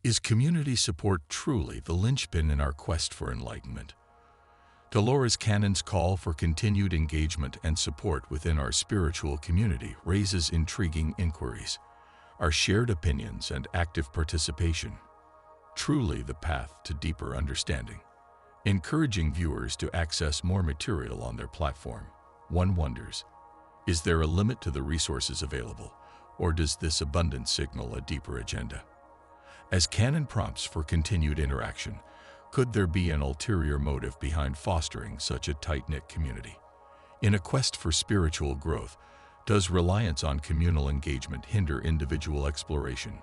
Is community support truly the linchpin in our quest for enlightenment? Dolores Cannon's call for continued engagement and support within our spiritual community raises intriguing inquiries. Are shared opinions and active participation truly the path to deeper understanding? Encouraging viewers to access more material on their platform, one wonders, is there a limit to the resources available, or does this abundance signal a deeper agenda? As Cannon prompts for continued interaction, could there be an ulterior motive behind fostering such a tight-knit community? In a quest for spiritual growth, does reliance on communal engagement hinder individual exploration?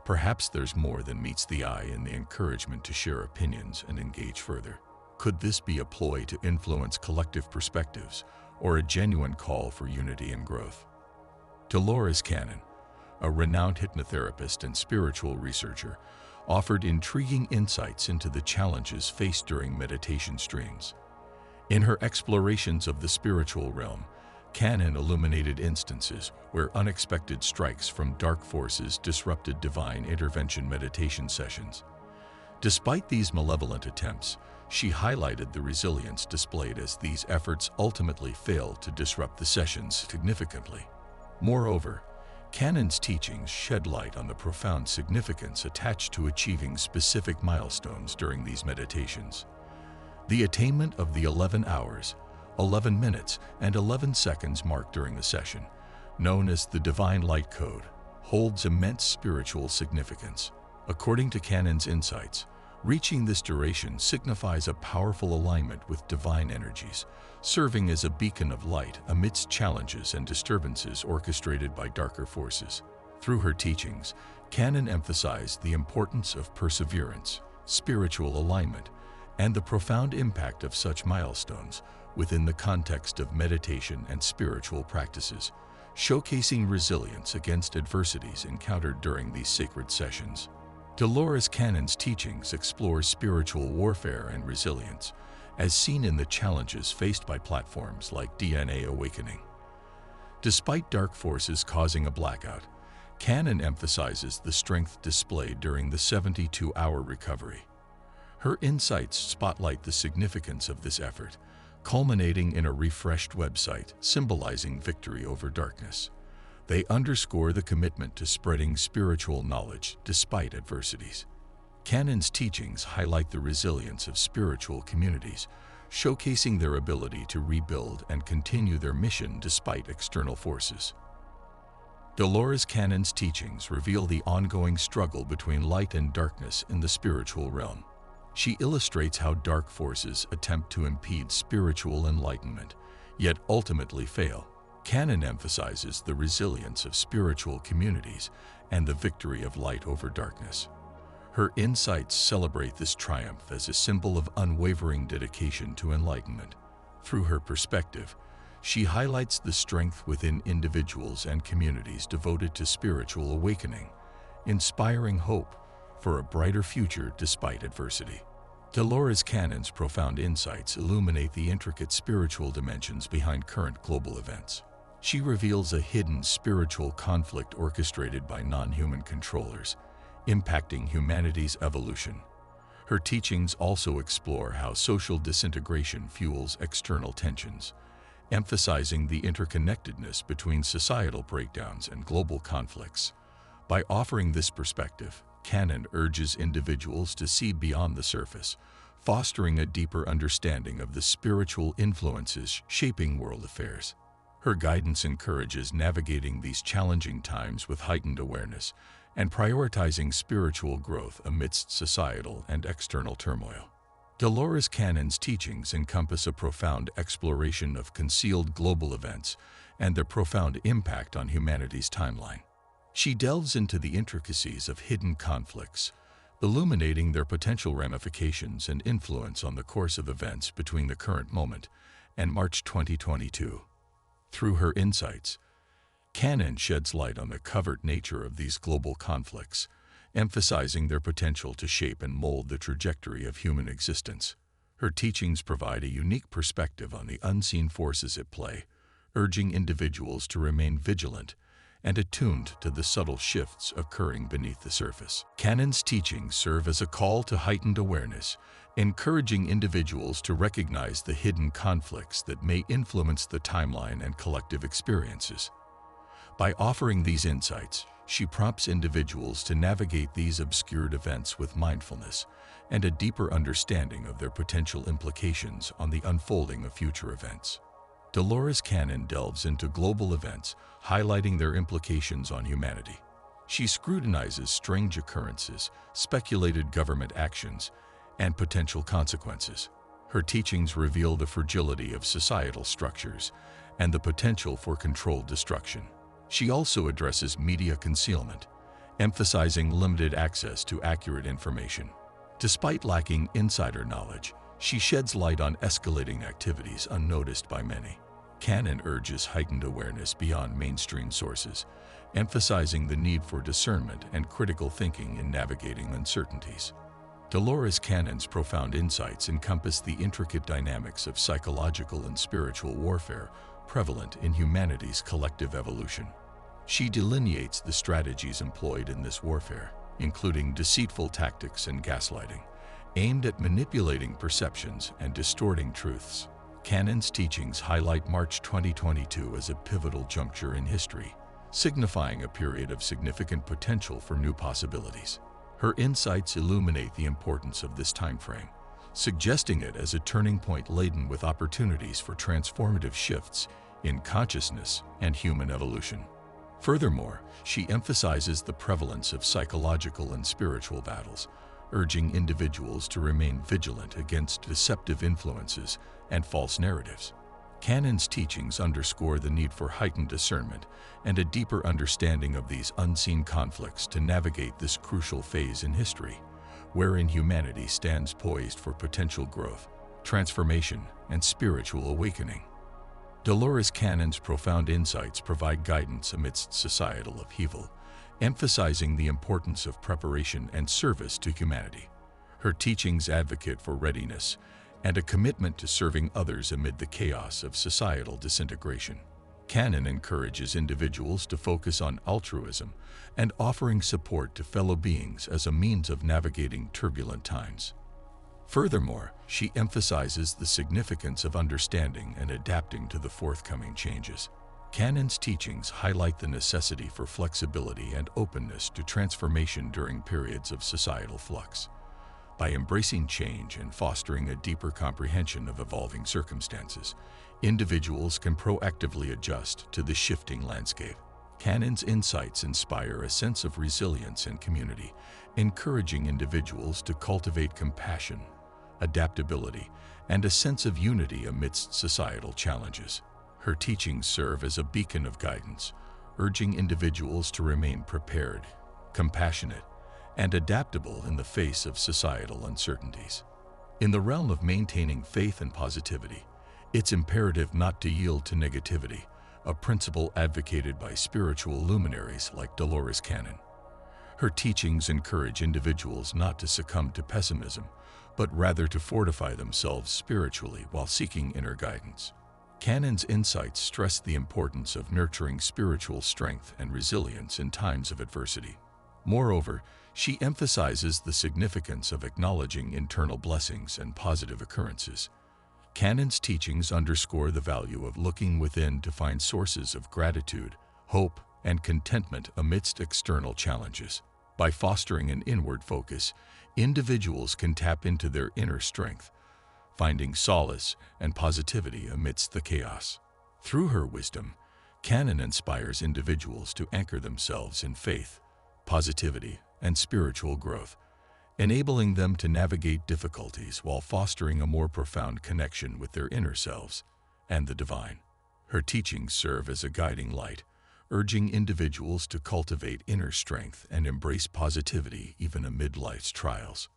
Perhaps there's more than meets the eye in the encouragement to share opinions and engage further. Could this be a ploy to influence collective perspectives, or a genuine call for unity and growth? Dolores Cannon, a renowned hypnotherapist and spiritual researcher, offered intriguing insights into the challenges faced during meditation streams. In her explorations of the spiritual realm, Cannon illuminated instances where unexpected strikes from dark forces disrupted divine intervention meditation sessions. Despite these malevolent attempts, she highlighted the resilience displayed as these efforts ultimately failed to disrupt the sessions significantly. Moreover, Cannon's teachings shed light on the profound significance attached to achieving specific milestones during these meditations. The attainment of the 11 hours, 11 minutes, and 11 seconds mark during the session, known as the Divine Light Code, holds immense spiritual significance. According to Cannon's insights, reaching this duration signifies a powerful alignment with divine energies, serving as a beacon of light amidst challenges and disturbances orchestrated by darker forces. Through her teachings, Cannon emphasized the importance of perseverance, spiritual alignment, and the profound impact of such milestones within the context of meditation and spiritual practices, showcasing resilience against adversities encountered during these sacred sessions. Dolores Cannon's teachings explore spiritual warfare and resilience, as seen in the challenges faced by platforms like DNA Awakening. Despite dark forces causing a blackout, Cannon emphasizes the strength displayed during the 72-hour recovery. Her insights spotlight the significance of this effort, culminating in a refreshed website symbolizing victory over darkness. They underscore the commitment to spreading spiritual knowledge despite adversities. Cannon's teachings highlight the resilience of spiritual communities, showcasing their ability to rebuild and continue their mission despite external forces. Dolores Cannon's teachings reveal the ongoing struggle between light and darkness in the spiritual realm. She illustrates how dark forces attempt to impede spiritual enlightenment, yet ultimately fail. Cannon emphasizes the resilience of spiritual communities and the victory of light over darkness. Her insights celebrate this triumph as a symbol of unwavering dedication to enlightenment. Through her perspective, she highlights the strength within individuals and communities devoted to spiritual awakening, inspiring hope for a brighter future despite adversity. Dolores Cannon's profound insights illuminate the intricate spiritual dimensions behind current global events. She reveals a hidden spiritual conflict orchestrated by non-human controllers, impacting humanity's evolution. Her teachings also explore how social disintegration fuels external tensions, emphasizing the interconnectedness between societal breakdowns and global conflicts. By offering this perspective, Cannon urges individuals to see beyond the surface, fostering a deeper understanding of the spiritual influences shaping world affairs. Her guidance encourages navigating these challenging times with heightened awareness and prioritizing spiritual growth amidst societal and external turmoil. Dolores Cannon's teachings encompass a profound exploration of concealed global events and their profound impact on humanity's timeline. She delves into the intricacies of hidden conflicts, illuminating their potential ramifications and influence on the course of events between the current moment and March 2022. Through her insights, Cannon sheds light on the covert nature of these global conflicts, emphasizing their potential to shape and mold the trajectory of human existence. Her teachings provide a unique perspective on the unseen forces at play, urging individuals to remain vigilant and attuned to the subtle shifts occurring beneath the surface. Canon's teachings serve as a call to heightened awareness, encouraging individuals to recognize the hidden conflicts that may influence the timeline and collective experiences. By offering these insights, she prompts individuals to navigate these obscured events with mindfulness and a deeper understanding of their potential implications on the unfolding of future events. Dolores Cannon delves into global events, highlighting their implications on humanity. She scrutinizes strange occurrences, speculated government actions, and potential consequences. Her teachings reveal the fragility of societal structures and the potential for controlled destruction. She also addresses media concealment, emphasizing limited access to accurate information. Despite lacking insider knowledge, she sheds light on escalating activities unnoticed by many. Cannon urges heightened awareness beyond mainstream sources, emphasizing the need for discernment and critical thinking in navigating uncertainties. Dolores Cannon's profound insights encompass the intricate dynamics of psychological and spiritual warfare prevalent in humanity's collective evolution. She delineates the strategies employed in this warfare, including deceitful tactics and gaslighting, aimed at manipulating perceptions and distorting truths. Cannon's teachings highlight March 2022 as a pivotal juncture in history, signifying a period of significant potential for new possibilities. Her insights illuminate the importance of this timeframe, suggesting it as a turning point laden with opportunities for transformative shifts in consciousness and human evolution. Furthermore, she emphasizes the prevalence of psychological and spiritual battles, urging individuals to remain vigilant against deceptive influences and false narratives. Cannon's teachings underscore the need for heightened discernment and a deeper understanding of these unseen conflicts to navigate this crucial phase in history, wherein humanity stands poised for potential growth, transformation, and spiritual awakening. Dolores Cannon's profound insights provide guidance amidst societal upheaval, emphasizing the importance of preparation and service to humanity. Her teachings advocate for readiness and a commitment to serving others amid the chaos of societal disintegration. Cannon encourages individuals to focus on altruism and offering support to fellow beings as a means of navigating turbulent times. Furthermore, she emphasizes the significance of understanding and adapting to the forthcoming changes. Cannon's teachings highlight the necessity for flexibility and openness to transformation during periods of societal flux. By embracing change and fostering a deeper comprehension of evolving circumstances, individuals can proactively adjust to the shifting landscape. Cannon's insights inspire a sense of resilience and community, encouraging individuals to cultivate compassion, adaptability, and a sense of unity amidst societal challenges. Her teachings serve as a beacon of guidance, urging individuals to remain prepared, compassionate, and adaptable in the face of societal uncertainties. In the realm of maintaining faith and positivity, it's imperative not to yield to negativity, a principle advocated by spiritual luminaries like Dolores Cannon. Her teachings encourage individuals not to succumb to pessimism, but rather to fortify themselves spiritually while seeking inner guidance. Cannon's insights stress the importance of nurturing spiritual strength and resilience in times of adversity. Moreover, she emphasizes the significance of acknowledging internal blessings and positive occurrences. Cannon's teachings underscore the value of looking within to find sources of gratitude, hope, and contentment amidst external challenges. By fostering an inward focus, individuals can tap into their inner strength, finding solace and positivity amidst the chaos. Through her wisdom, Cannon inspires individuals to anchor themselves in faith, positivity, and spiritual growth, enabling them to navigate difficulties while fostering a more profound connection with their inner selves and the divine. Her teachings serve as a guiding light, urging individuals to cultivate inner strength and embrace positivity even amid life's trials.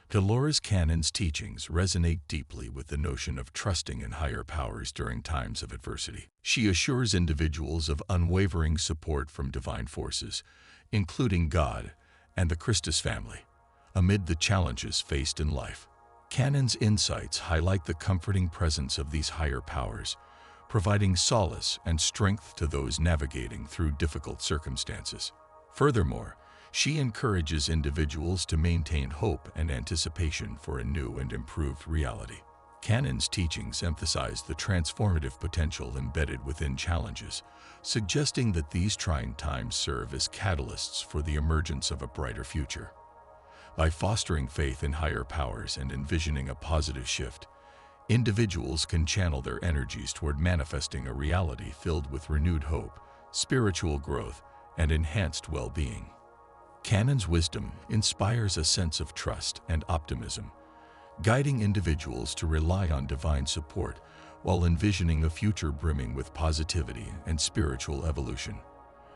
Dolores Cannon's teachings resonate deeply with the notion of trusting in higher powers during times of adversity. She assures individuals of unwavering support from divine forces, including God and the Christus family, amid the challenges faced in life. Cannon's insights highlight the comforting presence of these higher powers, providing solace and strength to those navigating through difficult circumstances. Furthermore, she encourages individuals to maintain hope and anticipation for a new and improved reality. Canon's teachings emphasize the transformative potential embedded within challenges, suggesting that these trying times serve as catalysts for the emergence of a brighter future. By fostering faith in higher powers and envisioning a positive shift, individuals can channel their energies toward manifesting a reality filled with renewed hope, spiritual growth, and enhanced well-being. Canon's wisdom inspires a sense of trust and optimism, guiding individuals to rely on divine support while envisioning a future brimming with positivity and spiritual evolution.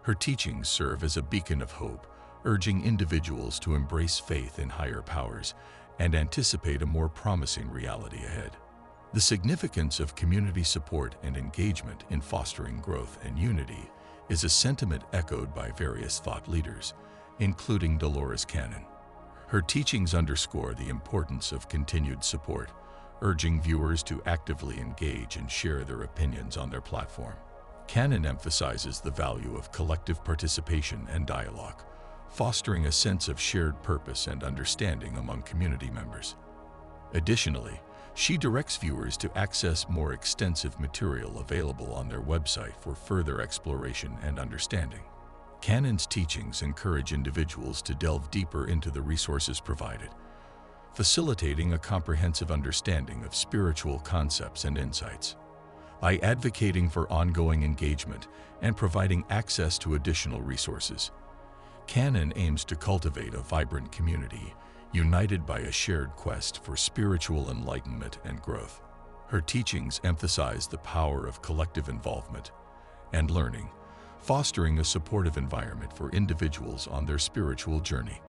Her teachings serve as a beacon of hope, urging individuals to embrace faith in higher powers and anticipate a more promising reality ahead. The significance of community support and engagement in fostering growth and unity is a sentiment echoed by various thought leaders, including Dolores Cannon. Her teachings underscore the importance of continued support, urging viewers to actively engage and share their opinions on their platform. Cannon emphasizes the value of collective participation and dialogue, fostering a sense of shared purpose and understanding among community members. Additionally, she directs viewers to access more extensive material available on their website for further exploration and understanding. Canon's teachings encourage individuals to delve deeper into the resources provided, facilitating a comprehensive understanding of spiritual concepts and insights. By advocating for ongoing engagement and providing access to additional resources, Canon aims to cultivate a vibrant community united by a shared quest for spiritual enlightenment and growth. Her teachings emphasize the power of collective involvement and learning, fostering a supportive environment for individuals on their spiritual journey.